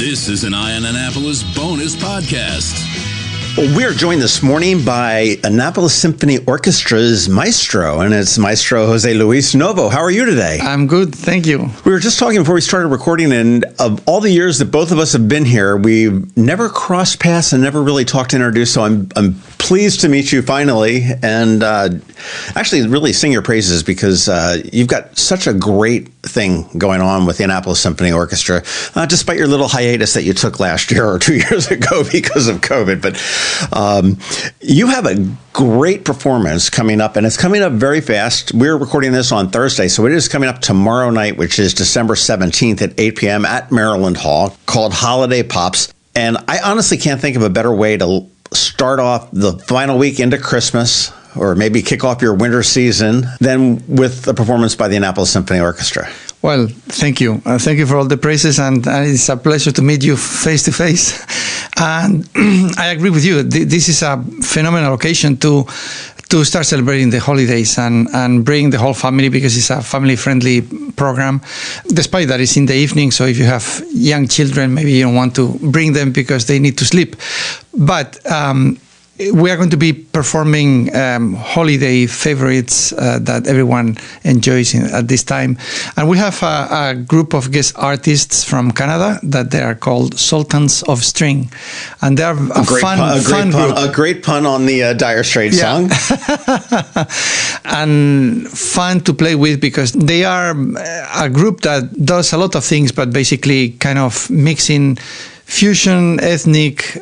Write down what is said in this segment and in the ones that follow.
This is an Eye on Annapolis bonus podcast. Well, we are joined this morning by Annapolis Symphony Orchestra's maestro, and it's Maestro Jose-Luis Novo. How are you today? I'm good, thank you. We were just talking before we started recording, and of all the years that both of us have been here, we've never crossed paths and never really talked to introduce, so I'm pleased to meet you finally, and actually really sing your praises because you've got such a great thing going on with the Annapolis Symphony Orchestra, despite your little hiatus that you took last year or 2 years ago because of COVID. But you have a great performance coming up, and it's coming up very fast. We're recording this on Thursday, so it is coming up tomorrow night, which is December 17th at 8 p.m. at Maryland Hall, called Holiday Pops. And I honestly can't think of a better way to start off the final week into Christmas, or maybe kick off your winter season, than with a performance by the Annapolis Symphony Orchestra. Well, thank you. Thank you for all the praises, and it's a pleasure to meet you face to face. And I agree with you. This is a phenomenal occasion to start celebrating the holidays and bring the whole family, because it's a family-friendly program, despite that it's in the evening. So if you have young children, maybe you don't want to bring them because they need to sleep. But we are going to be performing holiday favorites that everyone enjoys at this time. And we have a group of guest artists from Canada that they are called Sultans of String. And they are a fun group. A great pun on the Dire Straits song. And fun to play with because they are a group that does a lot of things, but basically kind of mixing fusion, ethnic,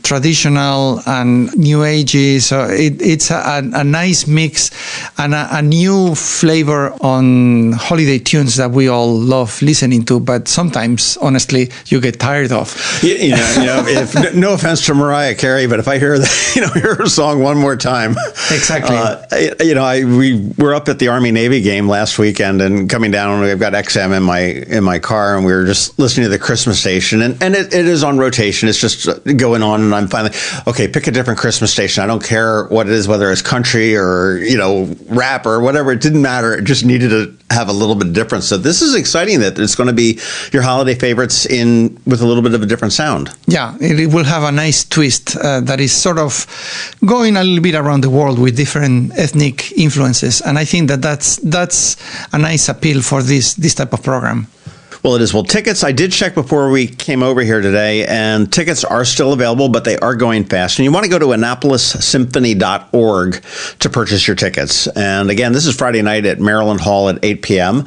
traditional, and new agey. So it's a nice mix and a new flavor on holiday tunes that we all love listening to, but sometimes, honestly, you get tired of. No offense to Mariah Carey, but if I hear hear her song one more time, exactly. We were up at the Army-Navy game last weekend and coming down, we've got XM in my car, and we were just listening to the Christmas station, and it is on rotation. It's just going on, and I'm finally, okay, pick a different Christmas station. I don't care what it is, whether it's country or, rap or whatever. It didn't matter. It just needed to have a little bit of difference. So this is exciting that it's going to be your holiday favorites with a little bit of a different sound. Yeah, it will have a nice twist that is sort of going a little bit around the world with different ethnic influences. And I think that's a nice appeal for this type of program. Well, it is. Well, tickets, I did check before we came over here today, and tickets are still available, but they are going fast. And you want to go to AnnapolisSymphony.org to purchase your tickets. And again, this is Friday night at Maryland Hall at 8 p.m.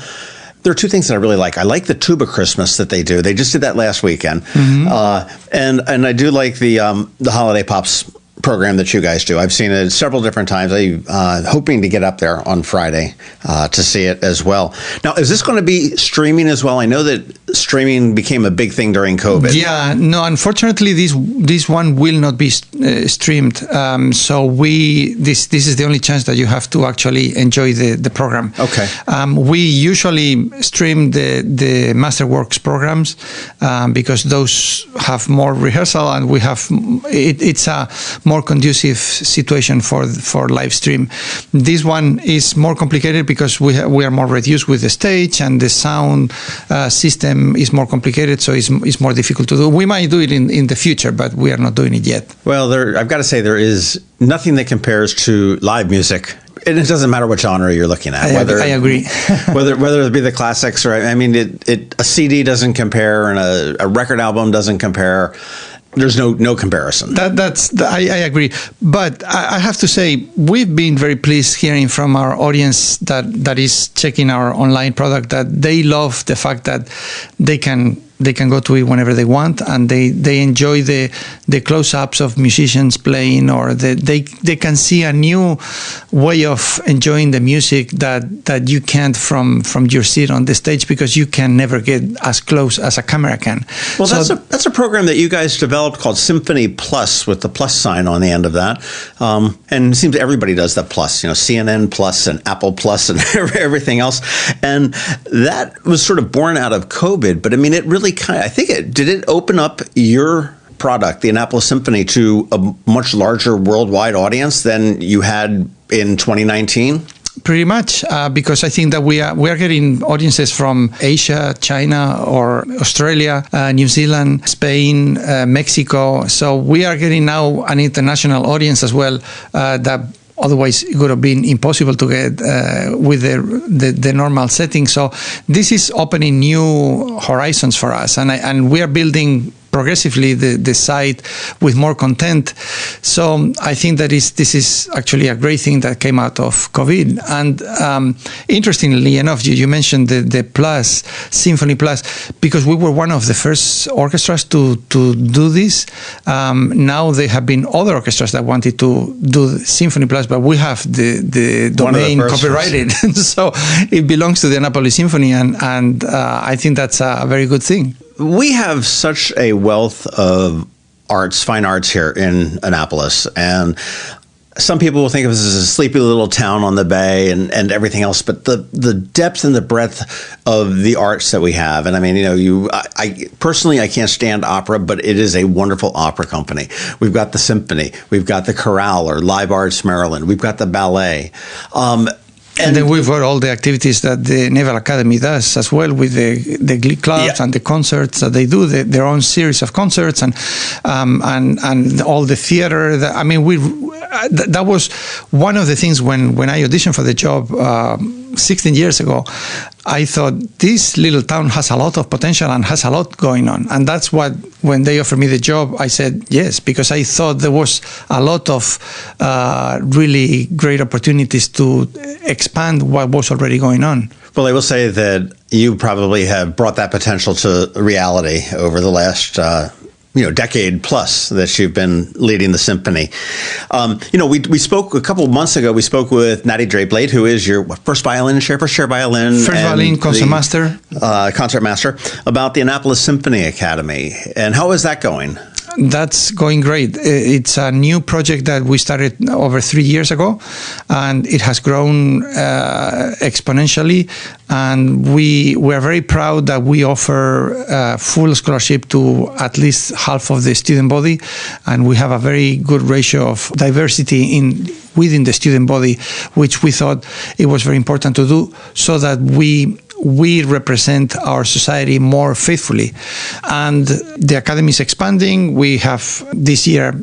There are two things that I really like. I like the Tuba Christmas that they do. They just did that last weekend. Mm-hmm. And I do like the Holiday Pops program that you guys do. I've seen it several different times. I'm hoping to get up there on Friday to see it as well. Now, is this going to be streaming as well? I know that streaming became a big thing during COVID. Yeah, no, unfortunately, this one will not be streamed. So this is the only chance that you have to actually enjoy the program. Okay. We usually stream the Masterworks programs because those have more rehearsal, and we have it's a more conducive situation for live stream. This one is more complicated because we are more reduced with the stage, and the sound system is more complicated, so it's more difficult to do. We might do it in the future, but we are not doing it yet. Well, I've got to say, there is nothing that compares to live music. And it doesn't matter what genre you're looking at. I agree. whether it be the classics or, a CD doesn't compare, and a record album doesn't compare. There's no comparison. I agree. But I have to say, we've been very pleased hearing from our audience that is checking our online product, that they love the fact that they can go to it whenever they want, and they enjoy the close-ups of musicians playing, or they can see a new way of enjoying the music that you can't from your seat on the stage, because you can never get as close as a camera can. Well, that's a program that you guys developed called Symphony Plus, with the plus sign on the end of that, and it seems everybody does that plus, CNN Plus and Apple Plus and everything else, and that was sort of born out of COVID. But it really did it open up your product, the Annapolis Symphony, to a much larger worldwide audience than you had in 2019? pretty much, because I think that we are getting audiences from Asia, China, or Australia, New Zealand, Spain, Mexico. So we are getting now an international audience as well, that otherwise it would have been impossible to get with the normal setting. So this is opening new horizons for us, and we are building progressively the site with more content. So I think that this is actually a great thing that came out of COVID. And interestingly enough, you mentioned the Plus, Symphony Plus, because we were one of the first orchestras to do this. Now there have been other orchestras that wanted to do Symphony Plus, but we have the domain copyrighted. So it belongs to the Annapolis Symphony, and I think that's a very good thing. We have such a wealth of arts, fine arts here in Annapolis, and some people will think of us as a sleepy little town on the bay and everything else, but the depth and the breadth of the arts that we have. And I mean, I personally, I can't stand opera, but it is a wonderful opera company. We've got the symphony, we've got the chorale or Live Arts Maryland, we've got the ballet. And then we've got all the activities that the Naval Academy does as well, with the glee clubs and the concerts that they do, their own series of concerts, and all the theater. That was one of the things when I auditioned for the job 16 years ago. I thought this little town has a lot of potential and has a lot going on. And that's what, when they offered me the job, I said yes, because I thought there was a lot of really great opportunities to expand what was already going on. Well, I will say that you probably have brought that potential to reality over the last decade plus that you've been leading the symphony. We spoke a couple of months ago. We spoke with Natty Draplate, who is your first violin concert master, about the Annapolis Symphony Academy. And how is that going? That's going great. It's a new project that we started over 3 years ago, and it has grown exponentially. And we are very proud that we offer full scholarship to at least half of the student body, and we have a very good ratio of diversity within the student body, which we thought it was very important to do, so that we represent our society more faithfully. And the Academy is expanding. We have this year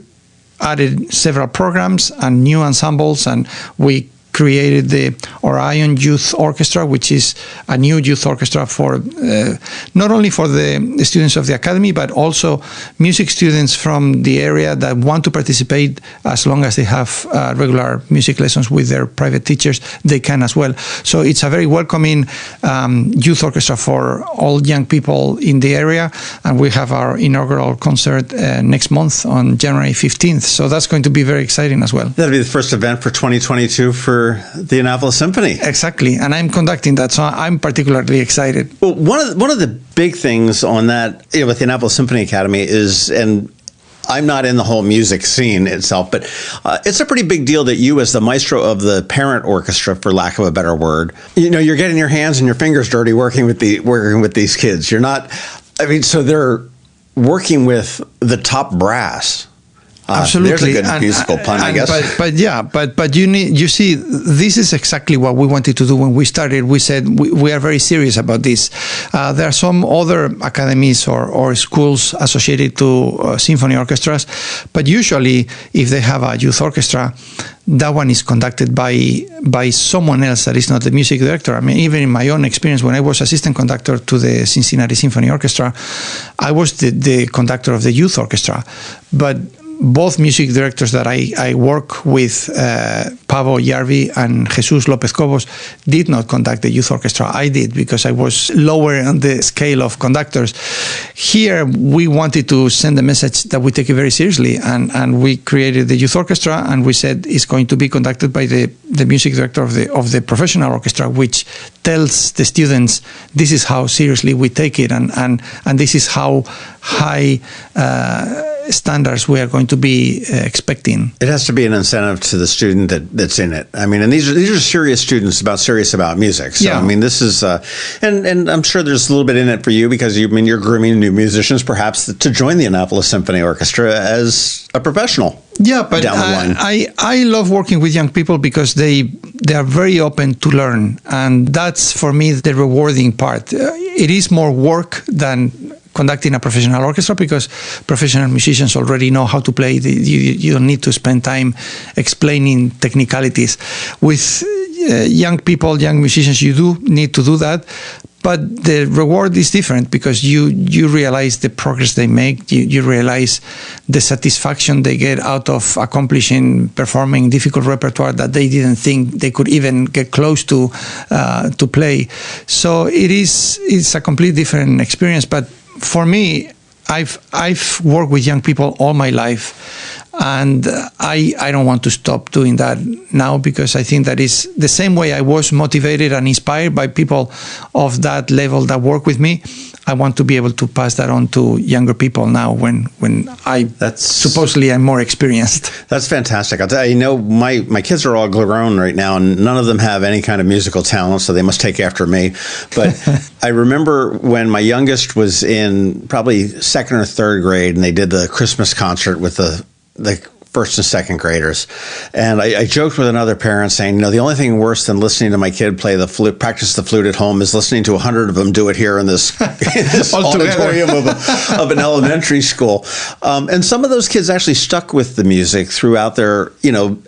added several programs and new ensembles, and we created the Orion Youth Orchestra, which is a new youth orchestra for not only for the students of the Academy, but also music students from the area that want to participate. As long as they have regular music lessons with their private teachers, they can as well. So it's a very welcoming youth orchestra for all young people in the area, and we have our inaugural concert next month on January 15th. So that's going to be very exciting as well. That'll be the first event for 2022 for the Annapolis Symphony. Exactly, and I'm conducting that, so I'm particularly excited. Well, one of the big things on that, with the Annapolis Symphony Academy is, and I'm not in the whole music scene itself, but it's a pretty big deal that you, as the maestro of the parent orchestra, for lack of a better word, you're getting your hands and your fingers dirty working with these kids. You're not, so they're working with the top brass. Absolutely, there's a good musical pun, I guess. But you see, this is exactly what we wanted to do when we started. We said we are very serious about this. There are some other academies or schools associated to symphony orchestras, but usually, if they have a youth orchestra, that one is conducted by someone else that is not the music director. I mean, even in my own experience, when I was assistant conductor to the Cincinnati Symphony Orchestra, I was the conductor of the youth orchestra. But both music directors that I work with, Pavo Yarvi and Jesus Lopez Cobos, did not conduct the youth orchestra. I did, because I was lower on the scale of conductors. Here, we wanted to send a message that we take it very seriously, and we created the youth orchestra, and we said it's going to be conducted by the music director of the professional orchestra, which tells the students this is how seriously we take it, and this is how high standards we are going to be expecting. It has to be an incentive to the student that's in it. I mean, and these are serious students serious about music. So, yeah. I mean, this is, and I'm sure there's a little bit in it for you, because you're grooming new musicians, perhaps, to join the Annapolis Symphony Orchestra as a professional. Yeah, but down the line. I love working with young people because they are very open to learn, and that's for me the rewarding part. It is more work than conducting a professional orchestra because professional musicians already know how to play. You don't need to spend time explaining technicalities. With young people, young musicians, you do need to do that. But the reward is different because you realize the progress they make. You realize the satisfaction they get out of accomplishing, performing difficult repertoire that they didn't think they could even get close to play. So it's a completely different experience. But for me, I've worked with young people all my life, and I don't want to stop doing that now because I think that is the same way I was motivated and inspired by people of that level that work with me. I want to be able to pass that on to younger people now when supposedly I'm more experienced. That's fantastic. I'll tell you, my kids are all grown right now, and none of them have any kind of musical talent, so they must take after me. But I remember when my youngest was in probably second or third grade, and they did the Christmas concert with the first and second graders. And I joked with another parent saying, the only thing worse than listening to my kid play the flute, practice the flute at home, is listening to 100 of them do it here in this auditorium of an elementary school. And some of those kids actually stuck with the music throughout their,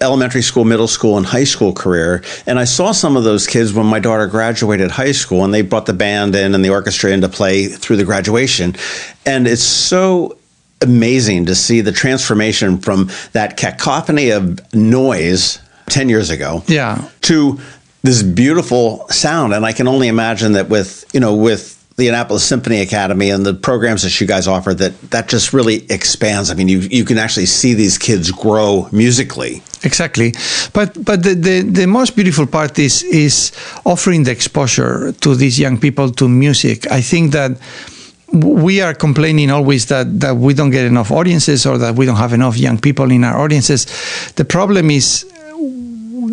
elementary school, middle school, and high school career. And I saw some of those kids when my daughter graduated high school, and they brought the band in and the orchestra in to play through the graduation. And it's so amazing to see the transformation from that cacophony of noise 10 years ago to this beautiful sound. And I can only imagine that with the Annapolis Symphony Academy and the programs that you guys offer, that just really expands. I mean, you can actually see these kids grow musically. Exactly. But the most beautiful part is offering the exposure to these young people to music. I think that we are complaining always that we don't get enough audiences or that we don't have enough young people in our audiences. The problem is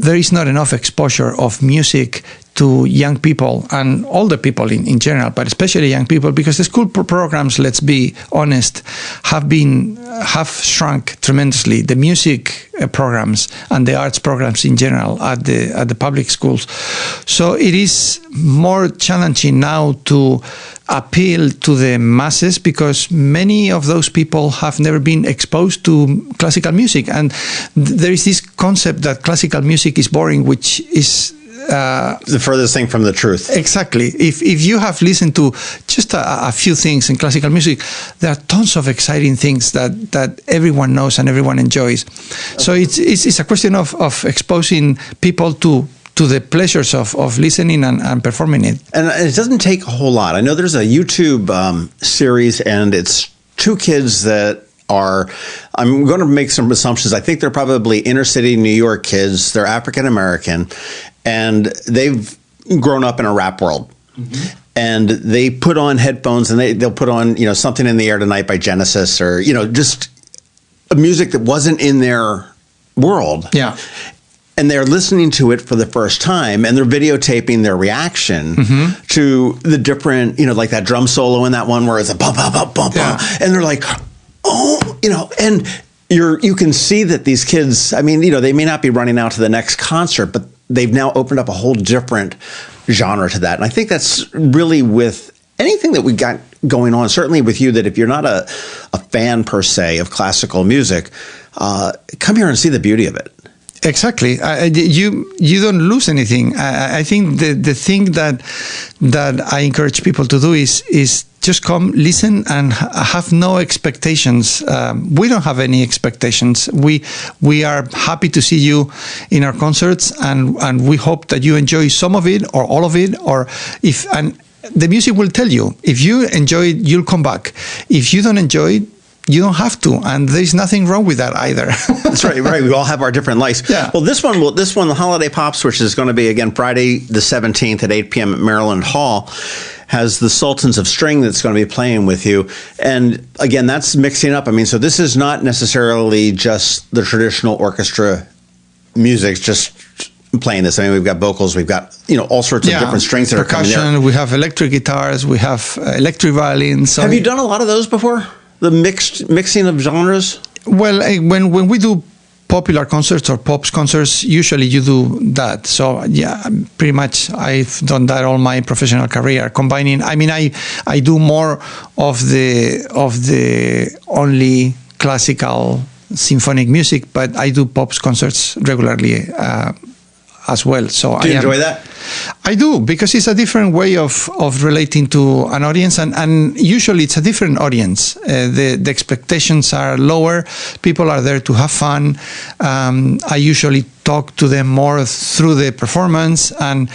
there is not enough exposure of music to young people and older people in general, but especially young people, because the school programs, let's be honest, have shrunk tremendously. The music programs and the arts programs in general at the public schools. So it is more challenging now to appeal to the masses because many of those people have never been exposed to classical music, and there is this concept that classical music is boring, which is the furthest thing from the truth. Exactly. If you have listened to just a few things in classical music, there are tons of exciting things that everyone knows and everyone enjoys. So it's a question of exposing people to the pleasures of listening and performing it. And it doesn't take a whole lot. I know there's a YouTube series, and it's two kids that I'm going to make some assumptions. I think they're probably inner city New York kids. They're African American, and they've grown up in a rap world. Mm-hmm. And they put on headphones, and they'll put on Something in the Air Tonight by Genesis, or just a music that wasn't in their world. Yeah. And they're listening to it for the first time, and they're videotaping their reaction to the different, like that drum solo in that one where it's a bum, bum, bum, bum, bum. And they're like, and you can see that these kids, I mean, they may not be running out to the next concert, but they've now opened up a whole different genre to that. And I think that's really with anything that we got going on, certainly with you, that if you're not a fan per se of classical music, come here and see the beauty of it. Exactly. You don't lose anything. I think the thing that I encourage people to do is just come, listen, and have no expectations. We don't have any expectations. We are happy to see you in our concerts, and we hope that you enjoy some of it or all of it, and the music will tell you. If you enjoy it, you'll come back. If you don't enjoy it, you don't have to, and there's nothing wrong with that either. That's right. We all have our different likes. Yeah. Well, this one, the Holiday Pops, which is going to be again Friday the 17th at 8 p.m. at Maryland Hall, has the Sultans of String that's going to be playing with you, and again, that's mixing up. I mean, so this is not necessarily just the traditional orchestra music, just playing this. I mean, we've got vocals, we've got all sorts of different strings that are coming there. Percussion. We have electric guitars, we have electric violins. So have you done a lot of those before? The mixing of genres? Well, when we do popular concerts or pops concerts, usually you do that. So yeah, pretty much I've done that all my professional career, combining. I mean, I do more of the only classical symphonic music, but I do pops concerts regularly as well. So do you enjoy that? I do, because it's a different way of relating to an audience, and usually it's a different audience. The expectations are lower. People are there to have fun. I usually talk to them more through the performance, and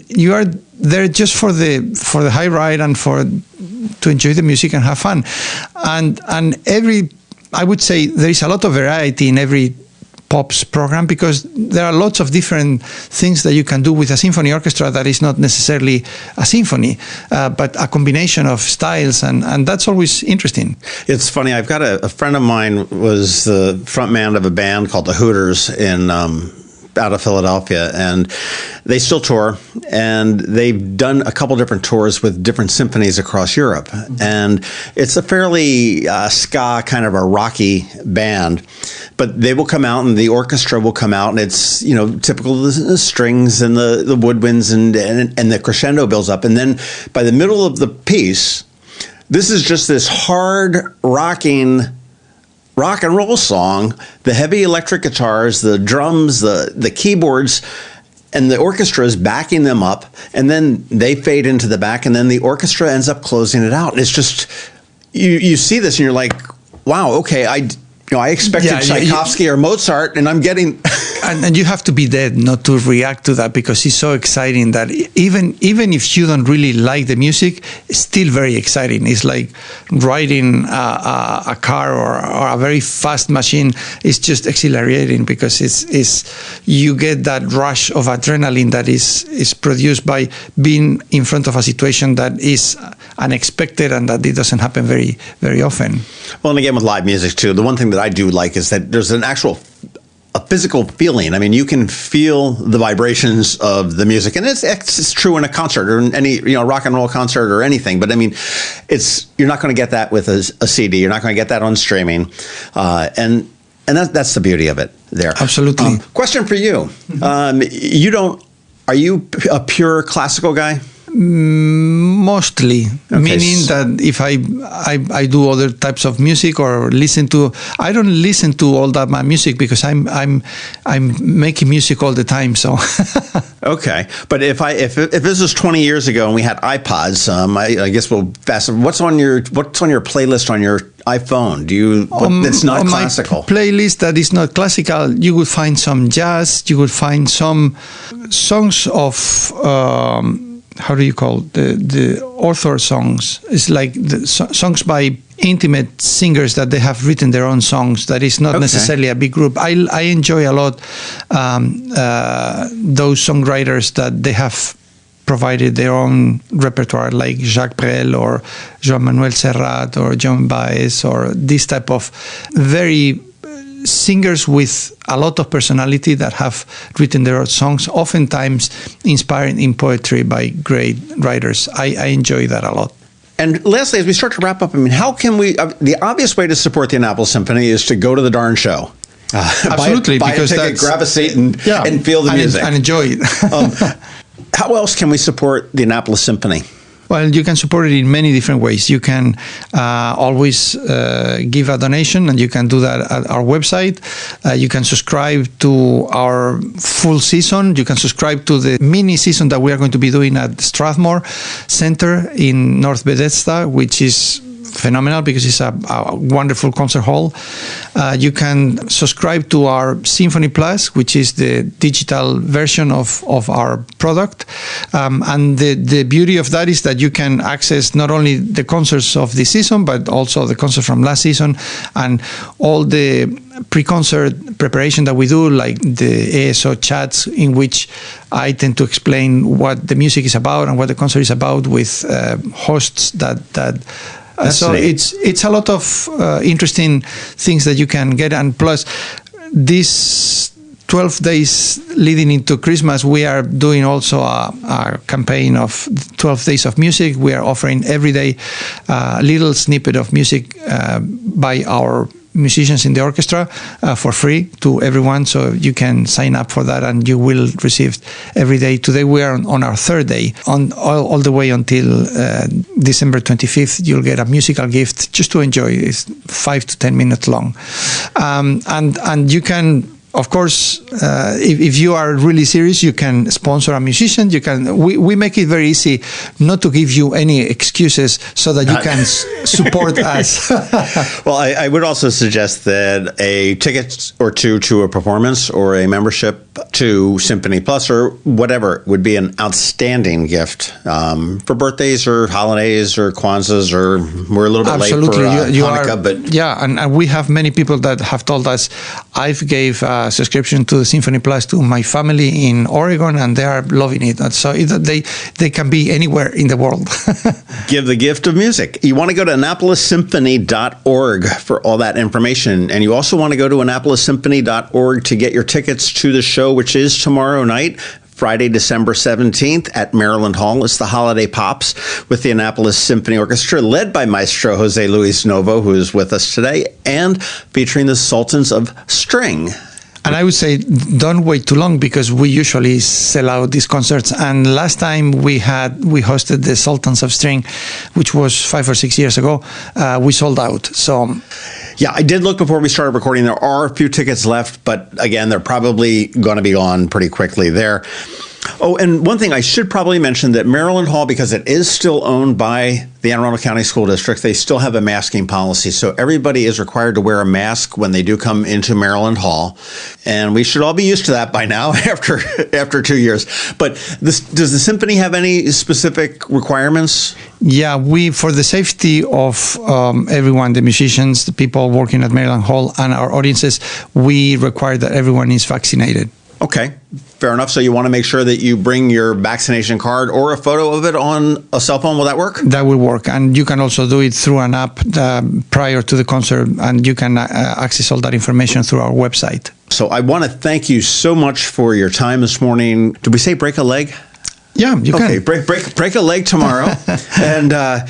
you are there just for the high ride and to enjoy the music and have fun. And I would say there is a lot of variety in every pops program, because there are lots of different things that you can do with a symphony orchestra that is not necessarily a symphony, but a combination of styles, and that's always interesting. It's funny, I've got a friend of mine was the front man of a band called the Hooters out of Philadelphia, and they still tour, and they've done a couple different tours with different symphonies across Europe. Mm-hmm. And it's a fairly ska, kind of a rocky band, but they will come out and the orchestra will come out, and it's, typical of the strings and the woodwinds and the crescendo builds up. And then by the middle of the piece, this is just this hard rocking rock and roll song, the heavy electric guitars, the drums, the keyboards, and the orchestra is backing them up, and then they fade into the back, and then the orchestra ends up closing it out. It's just, you see this and you're like, wow, okay, I expected Tchaikovsky or Mozart, and I'm getting... and you have to be dead not to react to that, because it's so exciting that even if you don't really like the music, it's still very exciting. It's like riding a car or a very fast machine. It's just exhilarating, because you get that rush of adrenaline that is produced by being in front of a situation that is unexpected and that it doesn't happen very, very often. Well, and again with live music too, the one thing that I do like is that there's a physical feeling. I mean, you can feel the vibrations of the music, and it's true in a concert or in any rock and roll concert or anything. But I mean, you're not going to get that with a CD. You're not going to get that on streaming, and that's the beauty of it. There, absolutely. Question for you: Are you a pure classical guy? Mostly, okay. Meaning that if I do other types of music or I don't listen to all that my music, because I'm making music all the time. So okay, but if this was 20 years ago and we had iPods, I guess we'll fast. What's on your playlist on your iPhone? It's not classical. My playlist that is not classical, you would find some jazz. You would find some songs of. How do you call the author songs? It's like the songs by intimate singers that they have written their own songs. That is not necessarily a big group. I enjoy a lot those songwriters that they have provided their own repertoire, like Jacques Brel or Joan-Manuel Serrat or John Baez, or this type of very singers with a lot of personality that have written their own songs, oftentimes inspired in poetry by great writers. I enjoy that a lot. And lastly, as we start to wrap up, I mean, how can we? The obvious way to support the Annapolis Symphony is to go to the darn show. Absolutely, buy a ticket, grab a seat, and feel the music and enjoy it. How else can we support the Annapolis Symphony? Well, you can support it in many different ways. You can always give a donation, and you can do that at our website. You can subscribe to our full season. You can subscribe to the mini season that we are going to be doing at Strathmore Center in North Bethesda, which is phenomenal because it's a wonderful concert hall. You can subscribe to our Symphony Plus, which is the digital version of our product. And the beauty of that is that you can access not only the concerts of this season, but also the concert from last season and all the pre-concert preparation that we do, like the ASO chats in which I tend to explain what the music is about and what the concert is about with hosts that so it's a lot of interesting things that you can get, and plus this 12 days leading into Christmas, we are doing also a campaign of 12 days of music. We are offering every day a little snippet of music by our musicians in the orchestra for free to everyone. So you can sign up for that and you will receive every day. Today we are on our third day. On all the way until December 25th, you'll get a musical gift just to enjoy. It's 5 to 10 minutes long. And you can, of course, if you are really serious, you can sponsor a musician. You can. We make it very easy not to give you any excuses so that you can support us. Well, I would also suggest that a ticket or two to a performance or a membership to Symphony Plus or whatever would be an outstanding gift for birthdays or holidays or Kwanzas, or we're a little bit Absolutely. late for you Hanukkah. are, but yeah, and we have many people that have told us, I've gave subscription to the Symphony Plus to my family in Oregon, and they are loving it. And so they can be anywhere in the world. Give the gift of music. You want to go to AnnapolisSymphony.org for all that information. And you also want to go to AnnapolisSymphony.org to get your tickets to the show, which is tomorrow night, Friday, December 17th at Maryland Hall. It's the Holiday Pops with the Annapolis Symphony Orchestra, led by Maestro Jose-Luis Novo, who is with us today, and featuring the Sultans of String. And I would say, don't wait too long, because we usually sell out these concerts. And last time we hosted the Sultans of String, which was 5 or 6 years ago, we sold out. So, yeah, I did look before we started recording. There are a few tickets left, but again, they're probably going to be gone pretty quickly there. Oh, and one thing I should probably mention, that Maryland Hall, because it is still owned by the Anne Arundel County School District, they still have a masking policy. So everybody is required to wear a mask when they do come into Maryland Hall. And we should all be used to that by now after 2 years. But does the symphony have any specific requirements? Yeah, for the safety of everyone, the musicians, the people working at Maryland Hall, and our audiences, we require that everyone is vaccinated. Okay, fair enough. So you want to make sure that you bring your vaccination card or a photo of it on a cell phone. Will that work? That will work. And you can also do it through an app prior to the concert, and you can access all that information through our website. So I want to thank you so much for your time this morning. Did we say break a leg? Yeah, you can. Okay, break a leg tomorrow. And, I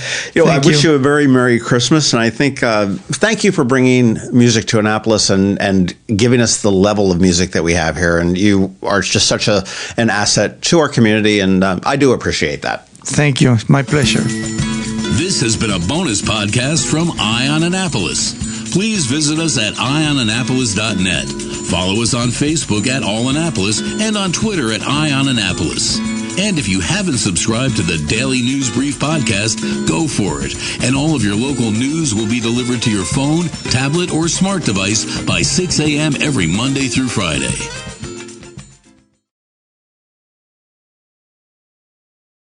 wish you a very Merry Christmas. And I think, thank you for bringing music to Annapolis and giving us the level of music that we have here. And you are just such an asset to our community. And I do appreciate that. Thank you. My pleasure. This has been a bonus podcast from Eye on Annapolis. Please visit us at eyeonannapolis.net. Follow us on Facebook at All Annapolis and on Twitter at Eye on Annapolis. And if you haven't subscribed to the Daily News Brief podcast, go for it. And all of your local news will be delivered to your phone, tablet, or smart device by 6 a.m. every Monday through Friday.